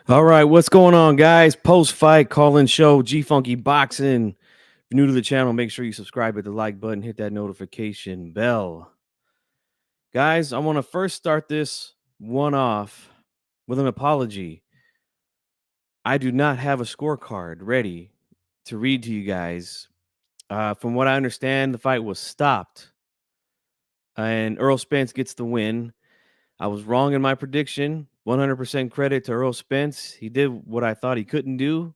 All right, what's going on, guys? Post-fight call-in show, G-Funky Boxing. If you're new to the channel, make sure you subscribe, hit the like button, hit that notification bell. Guys, I want to first start this one off with an apology. I do not have a scorecard ready to read to you guys. From what I understand, the fight was stopped, and Errol Spence gets the win. I was wrong in my prediction. 100% credit to Errol Spence. He did what I thought he couldn't do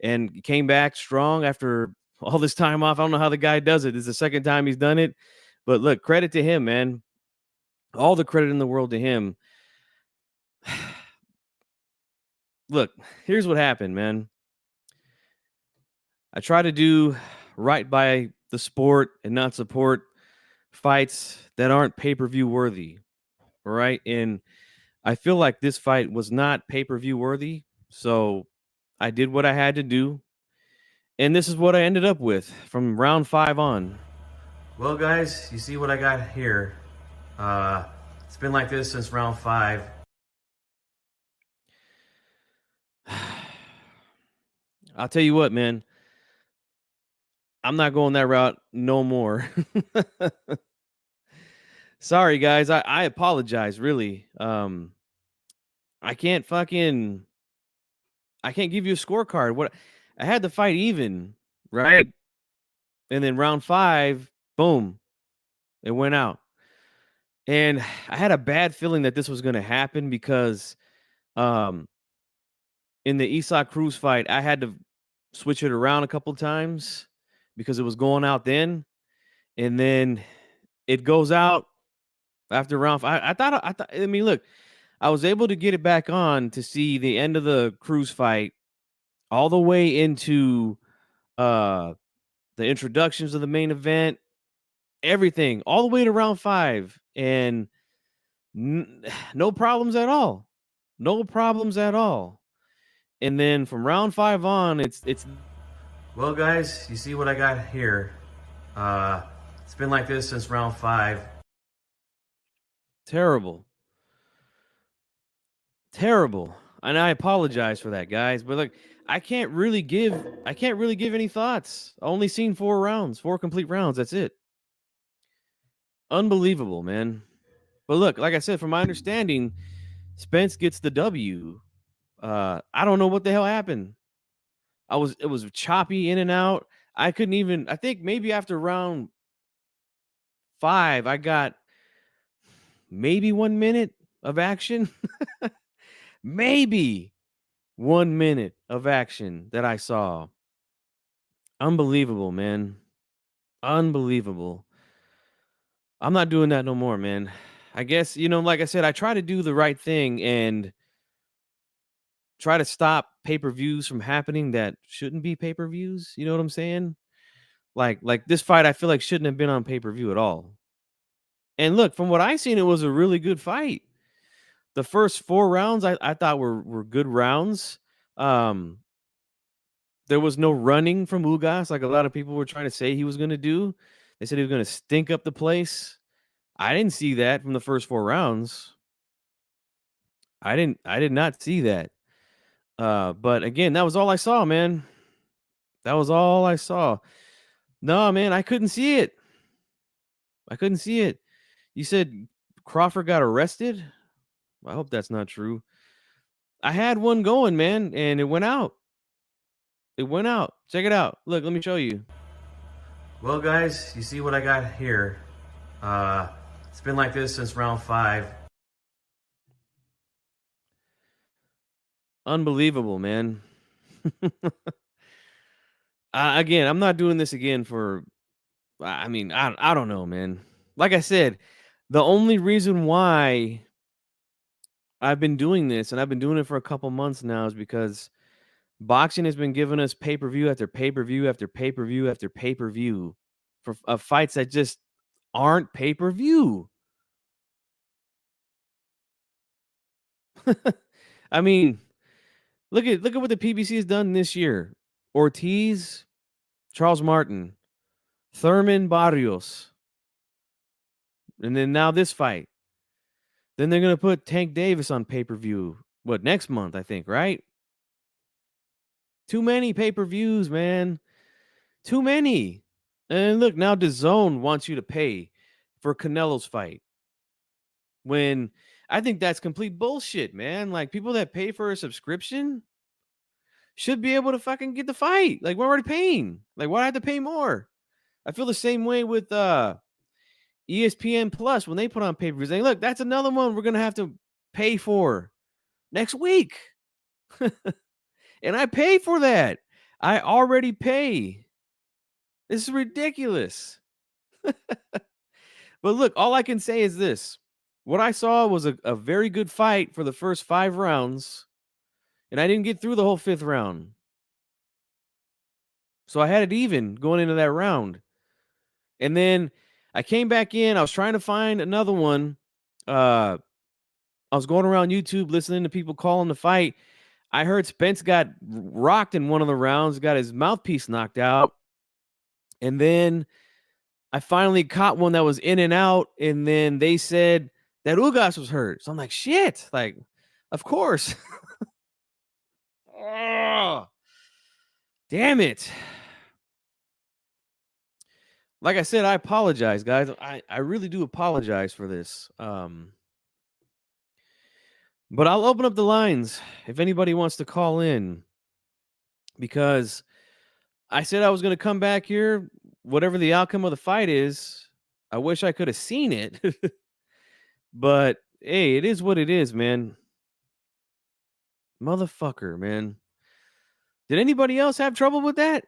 and came back strong after all this time off. I don't know how the guy does it. This is the second time he's done it. But look, credit to him, man. All the credit in the world to him. Look, here's what happened, man. I try to do right by the sport and not support fights that aren't pay-per-view worthy. All right. And I feel like this fight was not pay-per-view worthy. So I did what I had to do. And this is what I ended up with from round 5 on. Well, guys, you see what I got here. It's been like this since round 5. I'll tell you what, man. I'm not going that route no more. Sorry, guys. I apologize, really. I can't fucking I can't give you a scorecard. What I had the fight even, right? And then round 5, boom, it went out. And I had a bad feeling that this was going to happen because um in the Isak Cruz fight, I had to switch it around a couple times because it was going out then, and then it goes out after round 5. I mean, look, I was able to get it back on to see the end of the Cruz fight all the way into uh the introductions of the main event, everything, all the way to round 5, and no problems at all. No problems at all. And then from round 5 on, it's well, guys, you see what I got here. It's been like this since round 5. Terrible. Terrible. And I apologize for that, guys. But look, I can't really give any thoughts. I only seen 4 rounds, 4 complete rounds. That's it. Unbelievable, man. But look, like I said, from my understanding, Spence gets the W. I don't know what the hell happened. It was choppy in and out. I couldn't even I think maybe after round 5, I got maybe 1 minute of action. Maybe 1 minute of action that I saw. Unbelievable, man. Unbelievable. I'm not doing that no more, man. I guess, like I said, I try to do the right thing and try to stop pay-per-views from happening that shouldn't be pay-per-views. You know what I'm saying? Like this fight, I feel like shouldn't have been on pay-per-view at all. And look, from what I seen, it was a really good fight. The first 4 rounds I thought were good rounds. Um, there was no running from Ugas like a lot of people were trying to say he was gonna do. They said he was gonna stink up the place. I didn't see that from the first 4 rounds. I did not see that. But again, that was all I saw, man. That was all I saw. No, man, I couldn't see it. I couldn't see it. You said Crawford got arrested? I hope that's not true. I had one going, man, and it went out. It went out. Check it out. Look, let me show you. Well, guys, you see what I got here. It's been like this since round 5. Unbelievable, man. Again, I'm not doing this again for. I mean, I don't know, man. Like I said, the only reason why I've been doing this, and I've been doing it for a couple months now, is because boxing has been giving us pay-per-view after pay-per-view after pay-per-view after pay-per-view for fights that just aren't pay-per-view. I mean, look at what the PBC has done this year. Ortiz, Charles Martin, Thurman Barrios, and then now this fight. Then they're gonna put Tank Davis on pay-per-view. next month, I think, right? Too many pay-per-views, man. Too many. And look, now DAZN wants you to pay for Canelo's fight. When I think that's complete bullshit, man. Like, people that pay for a subscription should be able to fucking get the fight. Like, we're already paying. Like, why do I have to pay more? I feel the same way with ESPN Plus when they put on pay-per-views. Like, look, that's another one we're gonna have to pay for next week. And I pay for that. I already pay. This is ridiculous. But look, all I can say is this. What I saw was a very good fight for the first 5 rounds, and I didn't get through the whole 5th round. So I had it even going into that round. And then I came back in. I was trying to find another one. I was going around YouTube listening to people calling the fight. I heard Spence got rocked in one of the rounds, got his mouthpiece knocked out. And then I finally caught one that was in and out. And then they said that Ugas was hurt. So I'm like, shit. Like, of course. Oh, damn it. Like I said, I apologize, guys. I really do apologize for this. But I'll open up the lines if anybody wants to call in, because I said I was going to come back here, whatever the outcome of the fight is. I wish I could have seen it. But hey, it is what it is, man. Motherfucker, man. Did anybody else have trouble with that?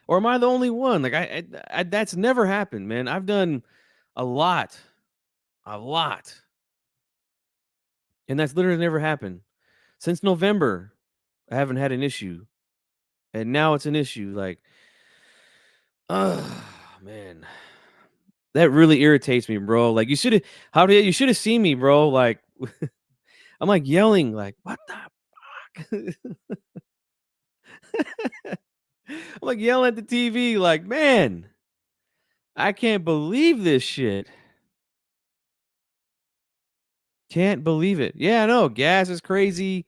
Or am I the only one? Like, I that's never happened, man. I've done a lot. A lot. And that's literally never happened. Since November, I haven't had an issue. And now it's an issue. Like, oh, man. That really irritates me, bro. Like, you should have seen me, bro. Like, I'm like yelling, like, what the fuck? I'm like yelling at the TV, like, man, I can't believe this shit. Can't believe it. Yeah, I know. Gas is crazy.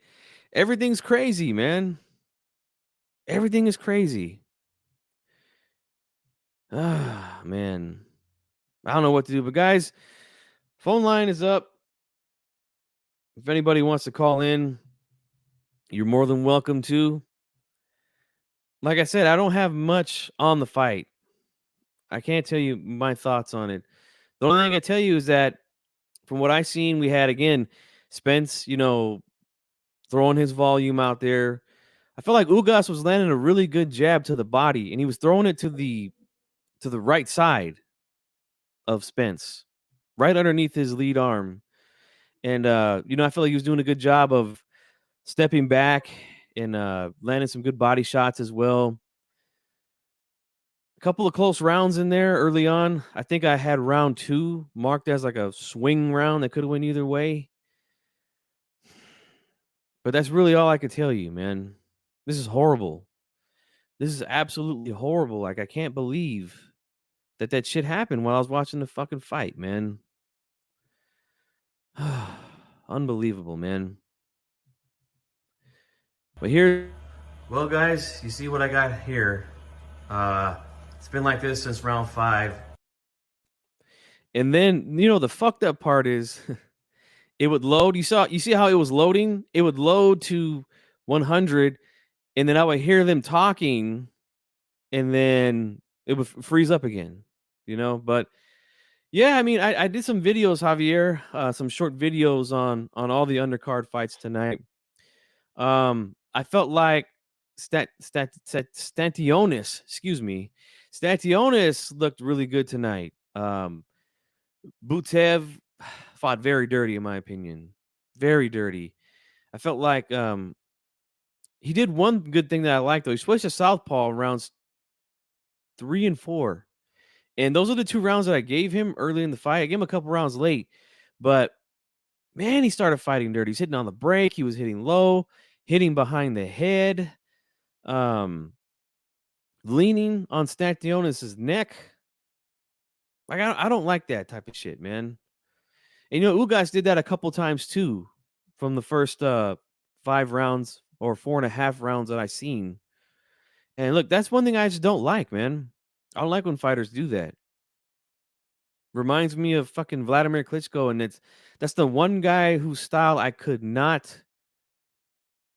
Everything's crazy, man. Everything is crazy. Ah, man. I don't know what to do. But guys, phone line is up. If anybody wants to call in, you're more than welcome to. Like I said, I don't have much on the fight. I can't tell you my thoughts on it. The only thing I tell you is that from what I seen, we had again Spence, throwing his volume out there. I felt like Ugas was landing a really good jab to the body, and he was throwing it to the right side of Spence, right underneath his lead arm. And I feel like he was doing a good job of stepping back and landing some good body shots as well. A couple of close rounds in there early on. I think I had round 2 marked as like a swing round that could have went either way. But that's really all I could tell you, man. This is horrible. This is absolutely horrible. Like, I can't believe that shit happened while I was watching the fucking fight, man. Unbelievable, man. But well, guys, you see what I got here. It's been like this since round 5. And then, the fucked up part is it would load. You see how it was loading? It would load to 100, and then I would hear them talking, and then it would freeze up again, but yeah, I mean, I did some videos, Javier, some short videos on all the undercard fights tonight. I felt like Stantionis, excuse me, Stantionis looked really good tonight. Butev fought very dirty, in my opinion, very dirty. I felt like he did one good thing that I liked, though. He switched to southpaw rounds 3 and 4. And those are the 2 rounds that I gave him early in the fight. I gave him a couple rounds late, but man, he started fighting dirty. He's hitting on the break. He was hitting low, hitting behind the head, leaning on Stantionis' neck. Like, I don't like that type of shit, man. And Ugas did that a couple times too from the first 5 rounds or 4.5 rounds that I seen. And look, that's one thing I just don't like, man. I don't like when fighters do that. Reminds me of fucking Vladimir Klitschko, and that's the one guy whose style I could not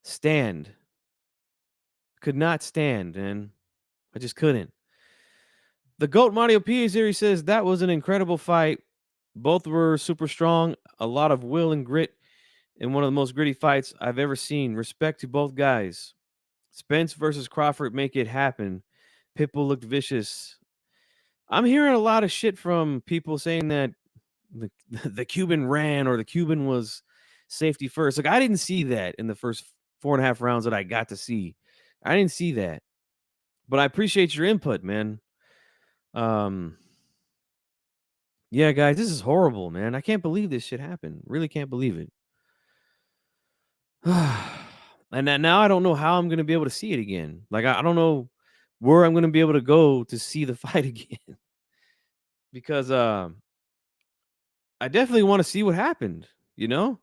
stand. Could not stand, man. I just couldn't. The GOAT Mario P here, he says that was an incredible fight. Both were super strong, a lot of will and grit in one of the most gritty fights I've ever seen. Respect to both guys. Spence versus Crawford, make it happen. Pitbull looked vicious. I'm hearing a lot of shit from people saying that the the Cuban ran or the Cuban was safety first. Like I didn't see that in the first 4.5 rounds that I got to see. I didn't see that. But I appreciate your input, man. Um yeah, guys, this is horrible, man. I can't believe this shit happened. Really can't believe it. And now I don't know how I'm gonna be able to see it again. Like I don't know where I'm gonna be able to go to see the fight again. Because I definitely want to see what happened, you know?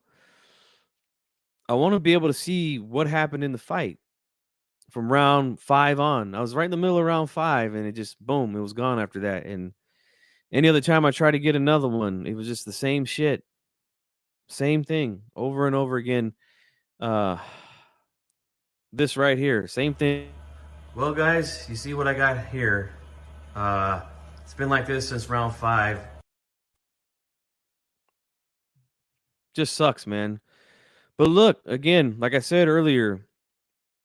I want to be able to see what happened in the fight from round 5 on. I was right in the middle of round 5 and it just boom, it was gone after that. And any other time I try to get another one, it was just the same shit. Same thing over and over again. Uh this right here, same thing. Well, guys, you see what I got here. It's been like this since round 5. Just sucks, man. But look, again, like I said earlier,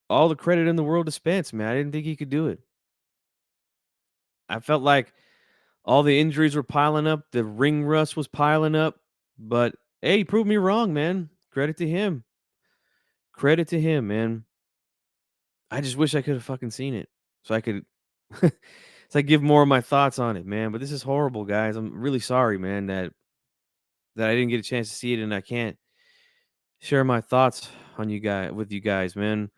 all the credit in the world to Spence, man. I didn't think he could do it. I felt like all the injuries were piling up, the ring rust was piling up, but hey, he proved me wrong, man. Credit to him. Credit to him, man. I just wish I could have fucking seen it so I could so I give more of my thoughts on it, man. But this is horrible, guys. I'm really sorry, man, that I didn't get a chance to see it and I can't share my thoughts on you guys with you guys, man.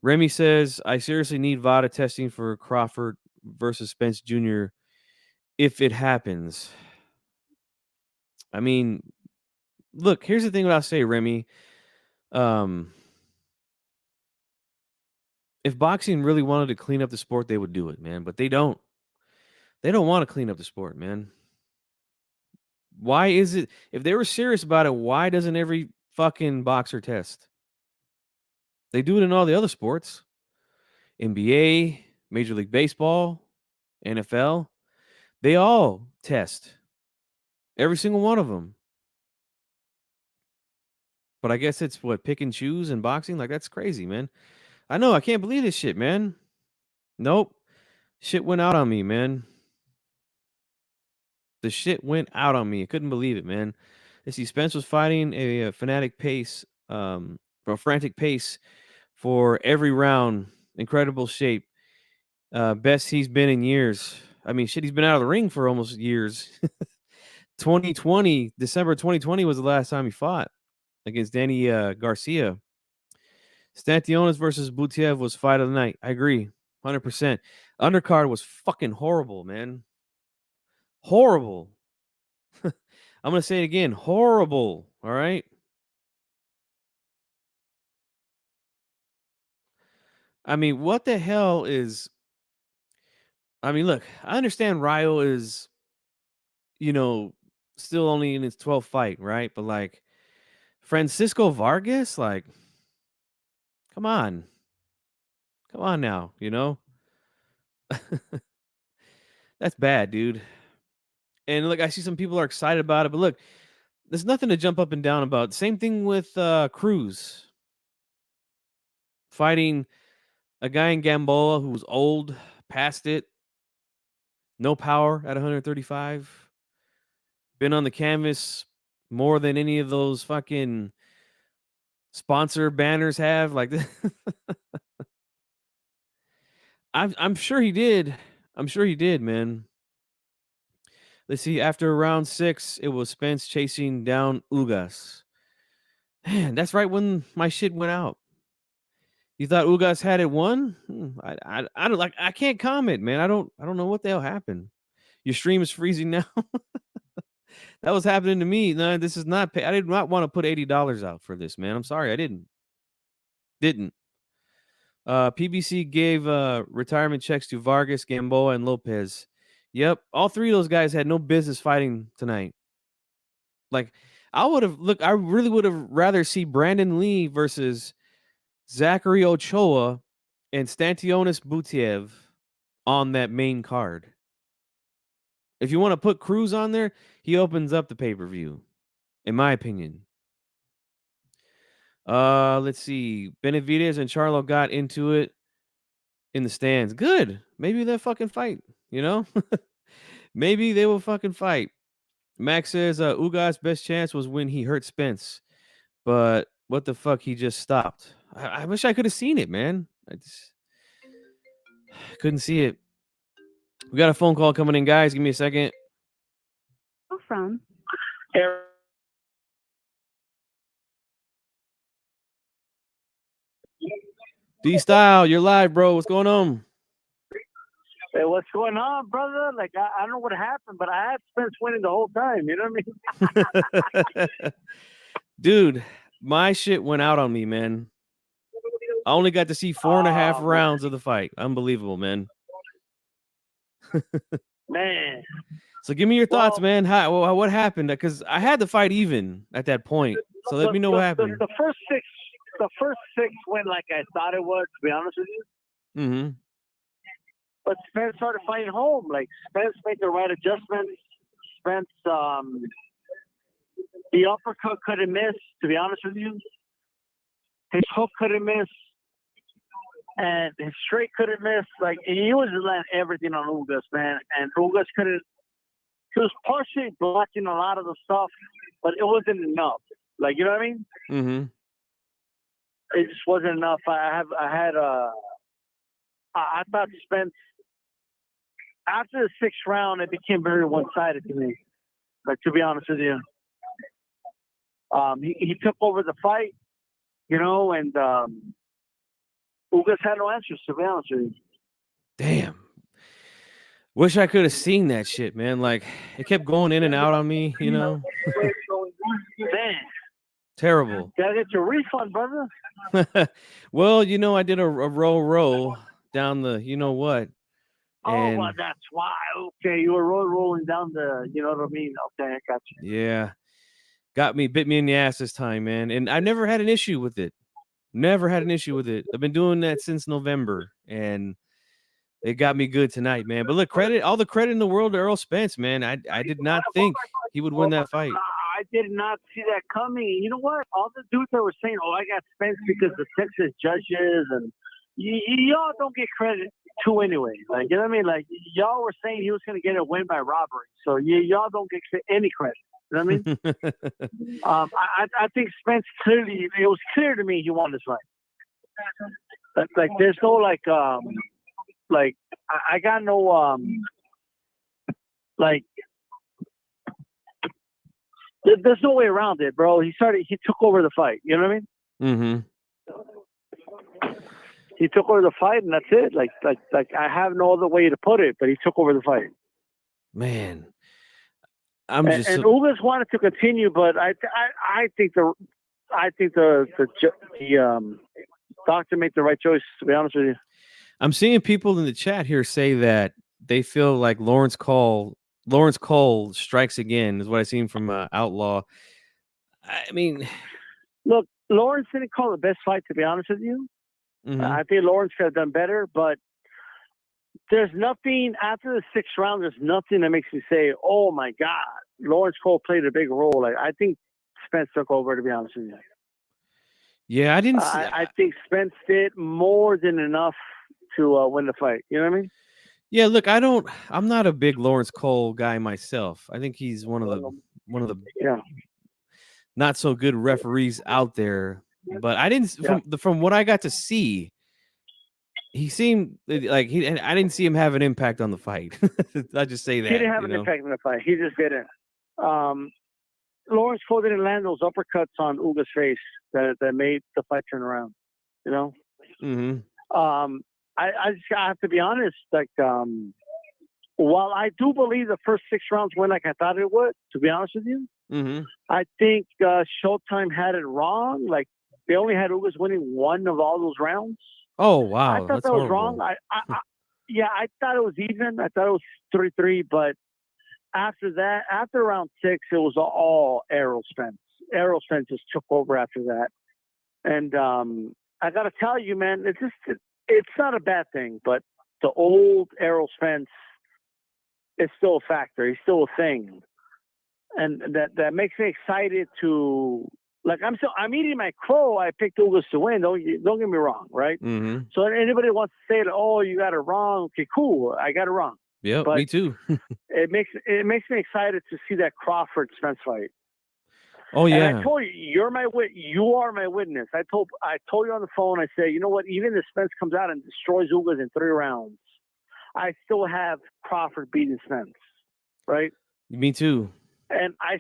Remy says, I seriously need VADA testing for Crawford versus Spence Jr. if it happens. I mean, look, here's the thing what I'll say, Remy. Um, if boxing really wanted to clean up the sport, they would do it, man. But they don't. They don't want to clean up the sport, man. Why is it? If they were serious about it, why doesn't every fucking boxer test? They do it in all the other sports. NBA, Major League Baseball, NFL. They all test. Every single one of them. But I guess it's what, pick and choose in boxing? Like, that's crazy, man. I know. I can't believe this shit, man. Nope. Shit went out on me, man. The shit went out on me. I couldn't believe it, man. I see Spence was fighting a fanatic pace, or a frantic pace for every round. Incredible shape. Best he's been in years. I mean, shit, he's been out of the ring for almost years. 2020, December 2020 was the last time he fought against Danny Garcia. Stantionis versus Butiev was fight of the night. I agree, 100%. Undercard was fucking horrible, man. Horrible. I'm gonna say it again. Horrible. All right. I mean, what the hell is? I mean, look. I understand Ryo is, you know, still only in his 12th fight, right? But like Francisco Vargas, like, come on now. That's bad, dude. And look, I see some people are excited about it, but look, there's nothing to jump up and down about. Same thing with Cruz fighting a guy in Gamboa who was old, past it, no power at 135, been on the canvas more than any of those fucking sponsor banners have. Like, I'm sure he did. I'm sure he did, man. Let's see. After round 6, it was Spence chasing down Ugas. Man, that's right when my shit went out. You thought Ugas had it won? I don't like. I can't comment, man. I don't know what the hell happened. Your stream is freezing now. That was happening to me. No, this is not pay. I did not want to put $80 out for this, man. I'm sorry, I didn't. PBC gave retirement checks to Vargas, Gamboa, and Lopez. Yep, all three of those guys had no business fighting tonight. Like, I really would have rather see Brandon Lee versus Zachary Ochoa and Stantionis Butiev on that main card. If you want to put Cruz on there, he opens up the pay-per-view, in my opinion. Let's see. Benavidez and Charlo got into it in the stands. Good. Maybe they'll fucking fight, you know? Maybe they will fucking fight. Max says Ugas' best chance was when he hurt Spence. But what the fuck? He just stopped. I wish I could have seen it, man. I just couldn't see it. We got a phone call coming in, guys. Give me a second. From Errol. D-Style, you're live, bro. What's going on? Hey, what's going on, brother? Like, I don't know what happened, but I had Spence winning the whole time. You know what I mean? Dude, my shit went out on me, man. I only got to see 4.5 rounds of the fight. Unbelievable, man. Man. So give me your thoughts, man. What happened? Because I had the fight even at that point. So let me know what happened. The first six went like I thought it would, to be honest with you. Mm-hmm. But Spence started fighting home. Like, Spence made the right adjustments. Spence, the uppercut couldn't miss, to be honest with you. His hook couldn't miss. And his straight couldn't miss. Like, he was letting everything on Ugas, man. And Ugas couldn't. He was partially blocking a lot of the stuff, but it wasn't enough. Like, you know what I mean? Mm-hmm. It just wasn't enough. I thought Spence, after the sixth round, it became very one-sided to me. Like, to be honest with you, he took over the fight, you know, and Ugas had no answers, to be honest with you. Damn. Wish I could have seen that shit, man. Like, it kept going in and out on me, you know? Man. Terrible. Gotta get your refund, brother. Well, you know, I did a roll down the, you know what? And, well, that's why. Okay, you were rolling down the, you know what I mean? Okay, I got you. Yeah. Bit me in the ass this time, man. And I never had an issue with it. Never had an issue with it. I've been doing that since November, and it got me good tonight, man. But look, all the credit in the world to Errol Spence, man. I did not think he would win that fight. I did not see that coming. You know what? All the dudes that were saying, "Oh, I got Spence because the Texas judges," and y'all don't get credit too anyway. Like, you know what I mean? Like, y'all were saying he was going to get a win by robbery, so y'all don't get any credit. You know what I mean? I think Spence clearly, it was clear to me he won this fight. Like, there's no like I got no like there's no way around it, bro. He took over the fight. You know what I mean? Mm-hmm. He took over the fight, and that's it. Like I have no other way to put it, but he took over the fight. Man, and Ugas wanted to continue, but I think the doctor made the right choice, to be honest with you. I'm seeing people in the chat here say that they feel like Lawrence Cole strikes again, is what I've seen from Outlaw. I mean, look, Lawrence didn't call the best fight, to be honest with you. Mm-hmm. I think Lawrence could have done better, but there's nothing after the sixth round. There's nothing that makes me say, "Oh my God, Lawrence Cole played a big role." Like, I think Spence took over, to be honest with you. Yeah, I didn't. I think Spence did more than enough to win the fight. You know what I mean? Yeah, look, I'm not a big Lawrence Cole guy myself. I think he's one of the not so good referees out there. But I didn't from what I got to see, he seemed like I didn't see him have an impact on the fight. I just say that he didn't have an impact on the fight. He just didn't. Lawrence Cole didn't land those uppercuts on Ugas' face that made the fight turn around. You know. Mm-hmm. I have to be honest. Like, while I do believe the first 6 rounds went like I thought it would, to be honest with you, Mm-hmm. I think Showtime had it wrong. Like they only had Ugas winning one of all those rounds. Oh I wow, thought that's that was horrible. wrong. Yeah, I thought it was even. I thought it was 3-3, but after that, after round 6, it was all Errol Spence. Errol Spence just took over after that. And I got to tell you, man, it's not a bad thing, but the old Errol Spence is still a factor. He's still a thing. And that makes me excited to, like, I'm eating my crow. I picked Ugas to win. Don't get me wrong, right? Mm-hmm. So anybody wants to say that, oh, you got it wrong. Okay, cool. I got it wrong. Yep, But me too. it makes me excited to see that Crawford Spence fight. Oh And yeah. I told you, you are my witness. I told you on the phone. I said, you know what? Even if Spence comes out and destroys Ugas in 3 rounds, I still have Crawford beating Spence, right? Me too. And I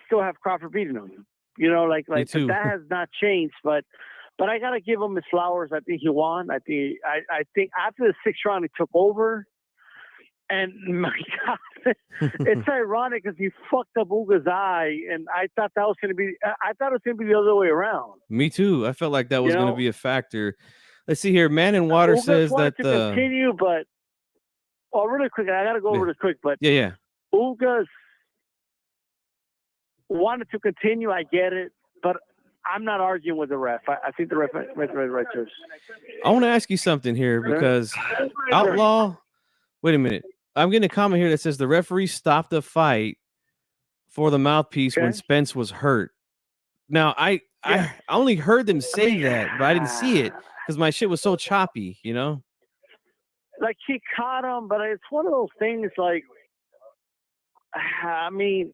still have Crawford beating him. You know, like too. that has not changed. But I gotta give him his flowers. I think he won. I think after the 6th round he took over. And my God, it's ironic because he fucked up Ugas' eye, and I thought it was going to be the other way around. Me too. I felt like that was You going to know? be a factor. Let's see here. Man in Water Ugas says wanted that to continue, but really quick, I got to go over this quick, but yeah. Ugas wanted to continue. I get it, but I'm not arguing with the ref. I think the ref went right choice. I want to ask you something here because Outlaw. Wait a minute. I'm getting a comment here that says the referee stopped the fight for the mouthpiece when Spence was hurt. Now, I only heard them say that, but I didn't see it because my shit was so choppy, you know? Like, he caught him, but it's one of those things, like, I mean,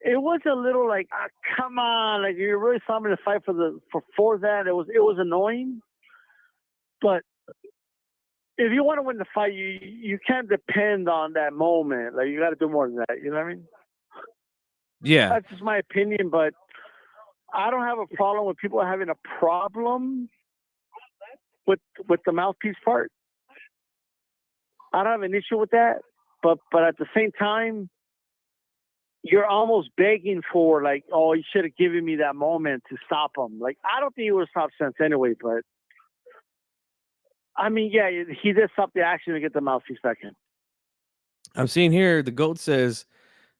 it was a little like, come on, like, you really saw me to fight for that. It was annoying, but if you want to win the fight, you can't depend on that moment. Like, you got to do more than that. You know what I mean? Yeah. That's just my opinion, but I don't have a problem with people having a problem with the mouthpiece part. I don't have an issue with that, but at the same time, you're almost begging for, like, oh, you should have given me that moment to stop him. Like, I don't think he would have stopped Spence anyway, but I mean, yeah, he did stop the action to get the mouthpiece back in. I'm seeing here the GOAT says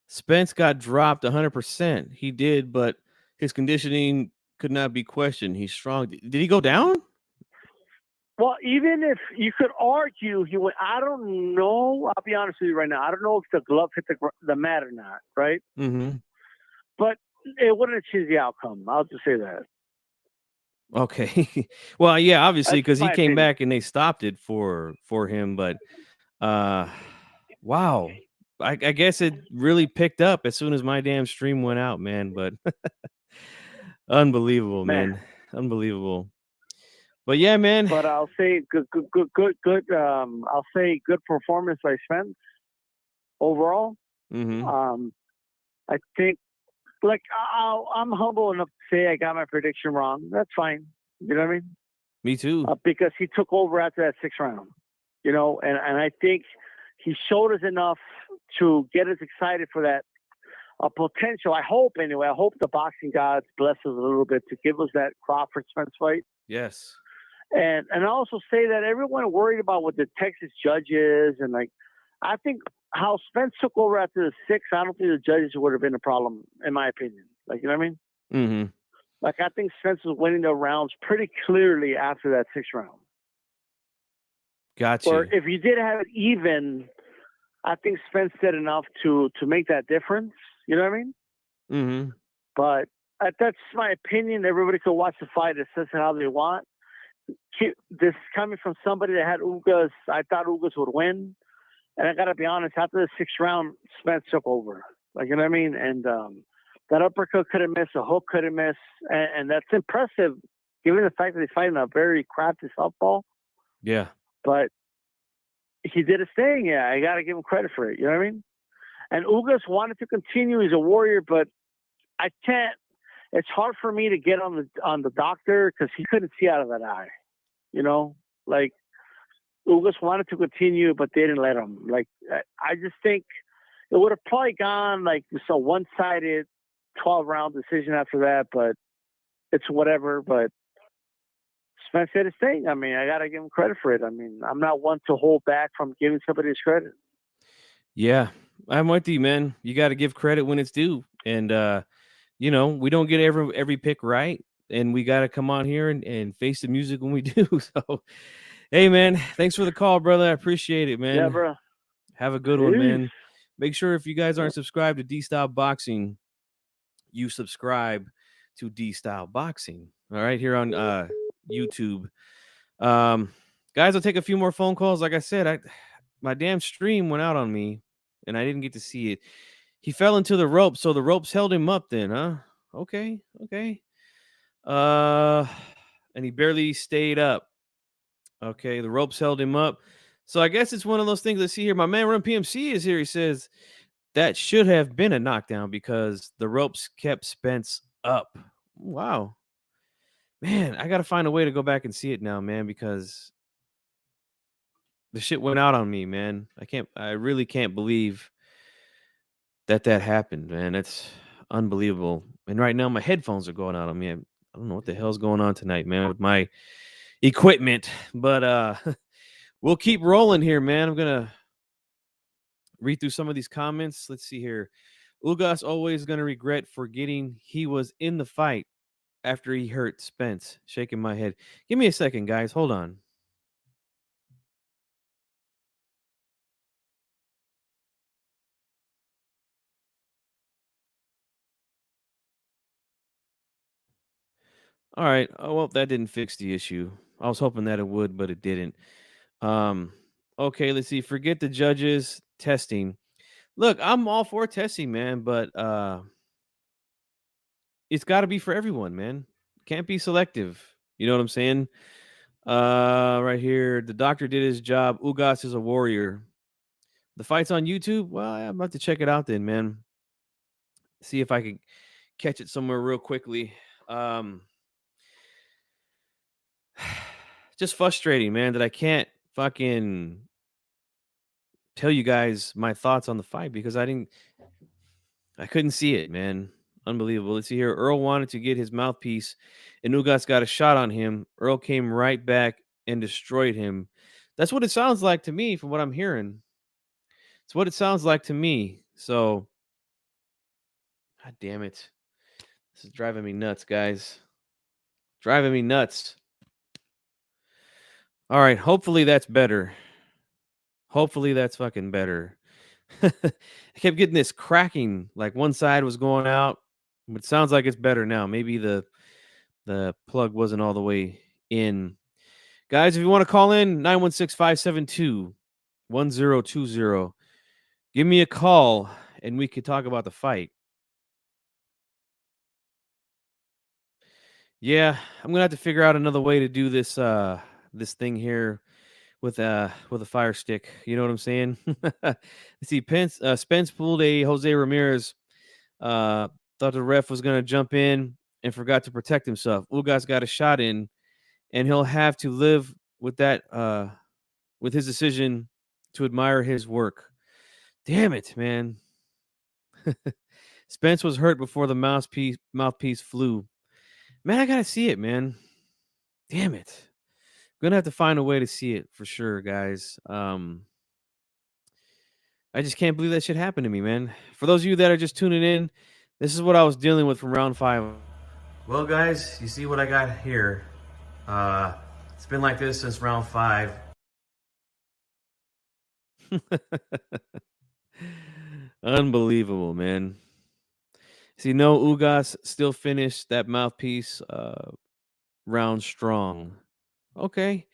Spence got dropped 100%. He did, but his conditioning could not be questioned. He's strong. Did he go down? Well, even if you could argue he would, I don't know. I'll be honest with you right now. I don't know if the glove hit the mat or not, right? Mm-hmm. But it wouldn't have changed the outcome. I'll just say that. Okay. Well, yeah, obviously, because he came opinion. back and they stopped it for him. But wow. I guess it really picked up as soon as my damn stream went out, man. But unbelievable, man. Unbelievable. But yeah, man. But I'll say good. I'll say good performance by Spence overall. Mm-hmm. I think, like, I'm humble enough to say I got my prediction wrong. That's fine. You know what I mean? Me too. Because he took over after that 6th round. You know, and I think he showed us enough to get us excited for that potential. I hope, anyway. I hope the boxing gods bless us a little bit to give us that Crawford Spence fight. Yes. And I also say that everyone worried about what the Texas judges and, like, I think how Spence took over after the 6th, I don't think the judges would have been a problem, in my opinion. Like, you know what I mean? Mm-hmm. Like, I think Spence was winning the rounds pretty clearly after that 6th round. Gotcha. Or if you did have it even, I think Spence did enough to make that difference. You know what I mean? Mm-hmm. But that's my opinion. Everybody could watch the fight, assess it how they want. This coming from somebody that had Ugas. I thought Ugas would win. And I got to be honest, after the 6th round, Spence took over. Like, you know what I mean? And that uppercut couldn't miss, a hook couldn't miss. And that's impressive, given the fact that he's fighting a very crafty southpaw. Yeah. But he did his thing. Yeah, I got to give him credit for it. You know what I mean? And Ugas wanted to continue. He's a warrior, but I can't. It's hard for me to get on the doctor because he couldn't see out of that eye. You know, like, Ugas wanted to continue, but they didn't let him. Like I just think it would have probably gone like so one-sided 12-round decision after that, but it's whatever. But Spence said his thing. I mean, I gotta give him credit for it. I mean, I'm not one to hold back from giving somebody his credit. Yeah, I'm with you, man. You got to give credit when it's due, and we don't get every pick right, and we got to come on here and face the music when we do. So, hey, man, thanks for the call, brother. I appreciate it, man. Yeah, bro. Have a good one, man. Make sure if you guys aren't subscribed to D Style Boxing, you subscribe to D Style Boxing. All right, here on YouTube. Guys, I'll take a few more phone calls. Like I said, my damn stream went out on me, and I didn't get to see it. He fell into the ropes, so the ropes held him up. Then, huh? Okay. And he barely stayed up. Okay, the ropes held him up. So I guess it's one of those things. Let's see here. My man Run PMC is here. He says that should have been a knockdown because the ropes kept Spence up. Wow. Man, I got to find a way to go back and see it now, man, because the shit went out on me, man. I really can't believe that happened, man. It's unbelievable. And right now my headphones are going out on me. I don't know what the hell's going on tonight, man, with my equipment, but we'll keep rolling here, man. I'm going to read through some of these comments. Let's see here. Ugas always going to regret forgetting he was in the fight after he hurt Spence. Shaking my head. Give me a second, guys. Hold on. All right. Oh, well, that didn't fix the issue. I was hoping that it would, but it didn't. Okay, let's see. Forget the judges testing. Look, I'm all for testing, man, but it's got to be for everyone, man. Can't be selective. You know what I'm saying? Right here, the doctor did his job. Ugas is a warrior. The fight's on YouTube. Well, I'm about to check it out then, man. See if I can catch it somewhere real quickly. Just frustrating, man, that I can't fucking tell you guys my thoughts on the fight because I couldn't see it, man. Unbelievable. Let's see here. Errol wanted to get his mouthpiece, and Ugas got a shot on him. Errol came right back and destroyed him. That's what it sounds like to me from what I'm hearing. It's what it sounds like to me. So, God damn it. This is driving me nuts, guys. Driving me nuts. All right. Hopefully that's better. Hopefully that's fucking better. I kept getting this cracking, like one side was going out, but it sounds like it's better now. Maybe the plug wasn't all the way in. Guys, if you want to call in, 916-572-1020. Give me a call and we could talk about the fight. Yeah, I'm gonna have to figure out another way to do this this thing here with a fire stick. You know what I'm saying? Let's see, Spence pulled a Jose Ramirez. Thought the ref was gonna jump in and forgot to protect himself. Ugas got a shot in, and he'll have to live with that with his decision to admire his work. Damn it, man. Spence was hurt before the mouthpiece flew. Man, I gotta see it, man. Damn it. I'm gonna have to find a way to see it for sure, guys. I just can't believe that shit happened to me, man. For those of you that are just tuning in, this is what I was dealing with from round 5. Well, guys, you see what I got here. It's been like this since round 5. Unbelievable, man. See, no, Ugas still finished that mouthpiece round strong. Okay.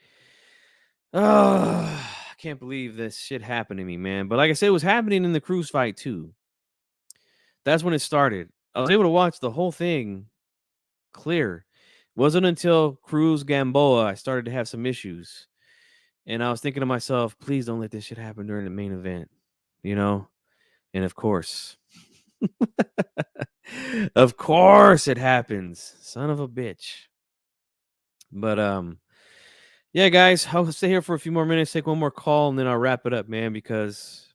I can't believe this shit happened to me, man. But like I said, it was happening in the Cruz fight too. That's when it started. I was able to watch the whole thing clear. It wasn't until Cruz Gamboa I started to have some issues. And I was thinking to myself, please don't let this shit happen during the main event. You know? And of course. Of course it happens. Son of a bitch. But Yeah, guys, I'll stay here for a few more minutes, take one more call, and then I'll wrap it up, man, because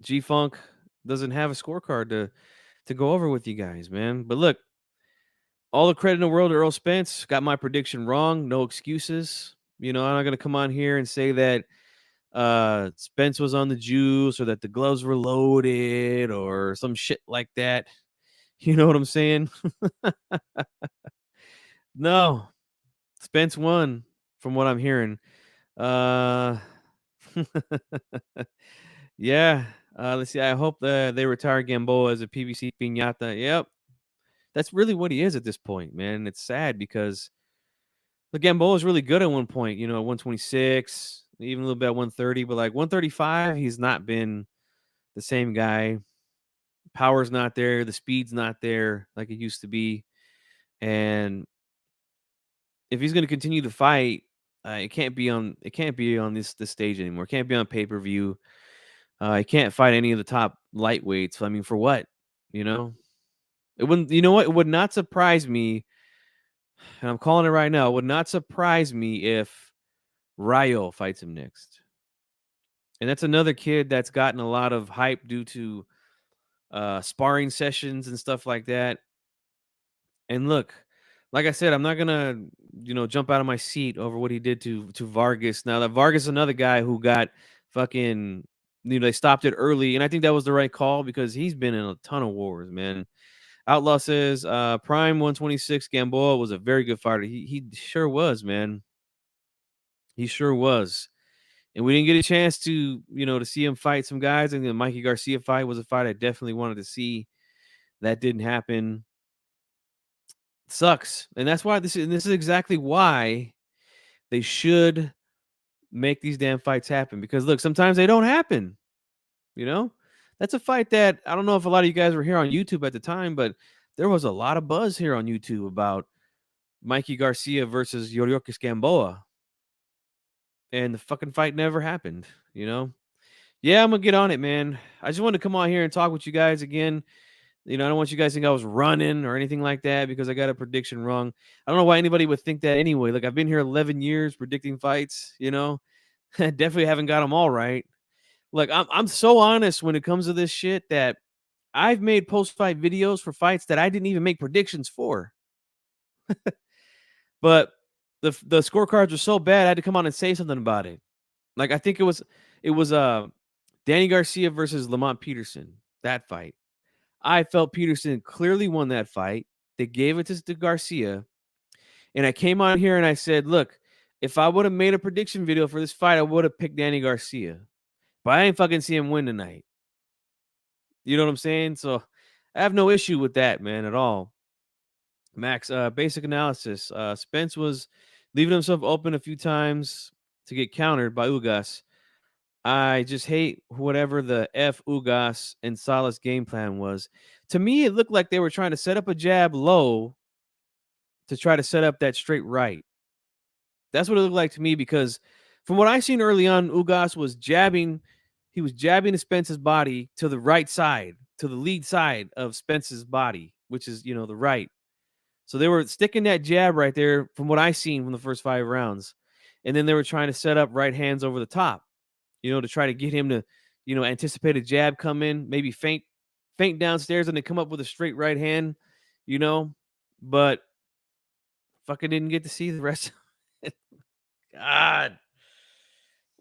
G Funk doesn't have a scorecard to go over with you guys, man. But look, all the credit in the world to Earl Spence. Got my prediction wrong. No excuses. I'm not gonna come on here and say that Spence was on the juice or that the gloves were loaded or some shit like that. You know what I'm saying? No, Spence won from what I'm hearing. Uh yeah. Let's see. I hope they retire Gamboa as a PVC piñata. Yep. That's really what he is at this point, man. It's sad because the Gamboa was really good at one point, at 126, even a little bit at 130, but like 135, he's not been the same guy. Power's not there, the speed's not there like it used to be. And if he's going to continue to fight, it can't be on this stage anymore. It can't be on pay-per-view. He can't fight any of the top lightweights. I mean, for what? You know? It wouldn't you know what? It would not surprise me, and I'm calling it right now. It would not surprise me if Rayo fights him next. And that's another kid that's gotten a lot of hype due to sparring sessions and stuff like that. And look, like I said, I'm not gonna, jump out of my seat over what he did to Vargas. Now that Vargas is another guy who got fucking, they stopped it early, and I think that was the right call because he's been in a ton of wars, man. Outlaw says, Prime 126 Gamboa was a very good fighter. He sure was, man. He sure was. And we didn't get a chance to see him fight some guys. And the Mikey Garcia fight was a fight I definitely wanted to see. That didn't happen. Sucks. And that's why this is exactly why they should make these damn fights happen. Because look, sometimes they don't happen. That's a fight that I don't know if a lot of you guys were here on YouTube at the time, but there was a lot of buzz here on YouTube about Mikey Garcia versus Yordenis Gamboa. And the fucking fight never happened. Yeah, I'm gonna get on it, man. I just wanted to come on here and talk with you guys again. I don't want you guys to think I was running or anything like that because I got a prediction wrong. I don't know why anybody would think that anyway. Like, I've been here 11 years predicting fights, definitely haven't got them all right. Like, I'm so honest when it comes to this shit that I've made post-fight videos for fights that I didn't even make predictions for. But the scorecards were so bad, I had to come on and say something about it. Like, I think it was Danny Garcia versus Lamont Peterson, that fight. I felt Peterson clearly won that fight. They gave it to Garcia. And I came on here and I said, look, if I would have made a prediction video for this fight, I would have picked Danny Garcia. But I ain't fucking see him win tonight. You know what I'm saying? So I have no issue with that, man, at all. Max, basic analysis. Spence was leaving himself open a few times to get countered by Ugas. I just hate whatever the F Ugas and Salas game plan was. To me, it looked like they were trying to set up a jab low to try to set up that straight right. That's what it looked like to me because from what I seen early on, Ugas was jabbing. He was jabbing Spence's body to the right side, to the lead side of Spence's body, which is, the right. So they were sticking that jab right there from what I seen from the first 5 rounds. And then they were trying to set up right hands over the top, to try to get him to, anticipate a jab come in, maybe feint downstairs and then come up with a straight right hand, but fucking didn't get to see the rest of it. God.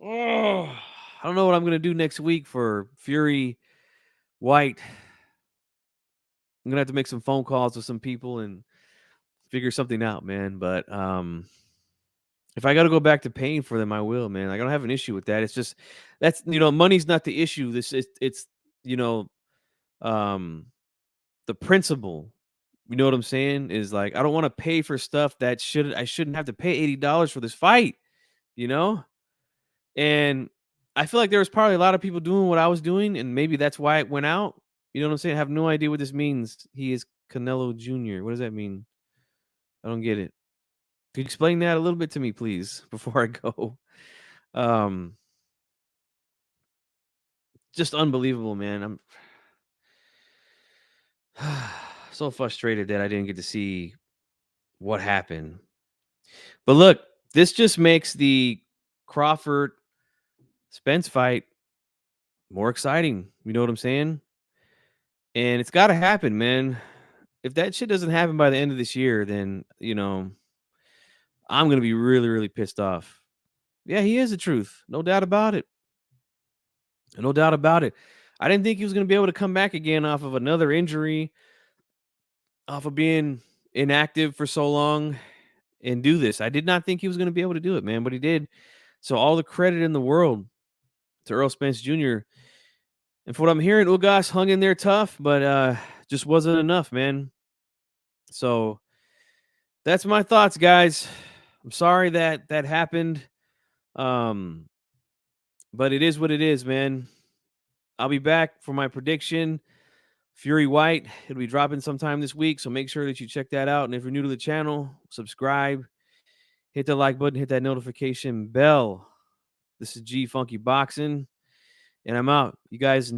Oh, I don't know what I'm going to do next week for Fury White. I'm going to have to make some phone calls with some people and figure something out, man. But if I got to go back to paying for them, I will, man. Like, I don't have an issue with that. It's just money's not the issue. It's the principle. You know what I'm saying? Is like I don't want to pay for stuff that I shouldn't have to pay $80 for this fight, you know? And I feel like there was probably a lot of people doing what I was doing, and maybe that's why it went out. You know what I'm saying? I have no idea what this means. He is Canelo Jr. What does that mean? I don't get it. Could you explain that a little bit to me, please, before I go? Um, just unbelievable, man. I'm so frustrated that I didn't get to see what happened. But look, this just makes the Crawford Spence fight more exciting. You know what I'm saying? And it's got to happen, man. If that shit doesn't happen by the end of this year, then, I'm going to be really, really pissed off. Yeah, he is the truth. No doubt about it. No doubt about it. I didn't think he was going to be able to come back again off of another injury, off of being inactive for so long and do this. I did not think he was going to be able to do it, man, but he did. So all the credit in the world to Errol Spence Jr. And for what I'm hearing, Ugas hung in there tough, but just wasn't enough, man. So that's my thoughts, guys. I'm sorry that happened. But it is what it is, man. I'll be back for my prediction. Fury White, it'll be dropping sometime this week, so make sure that you check that out. And if you're new to the channel, subscribe, hit the like button, hit that notification bell. This is G Funky Boxing, and I'm out. You guys enjoy.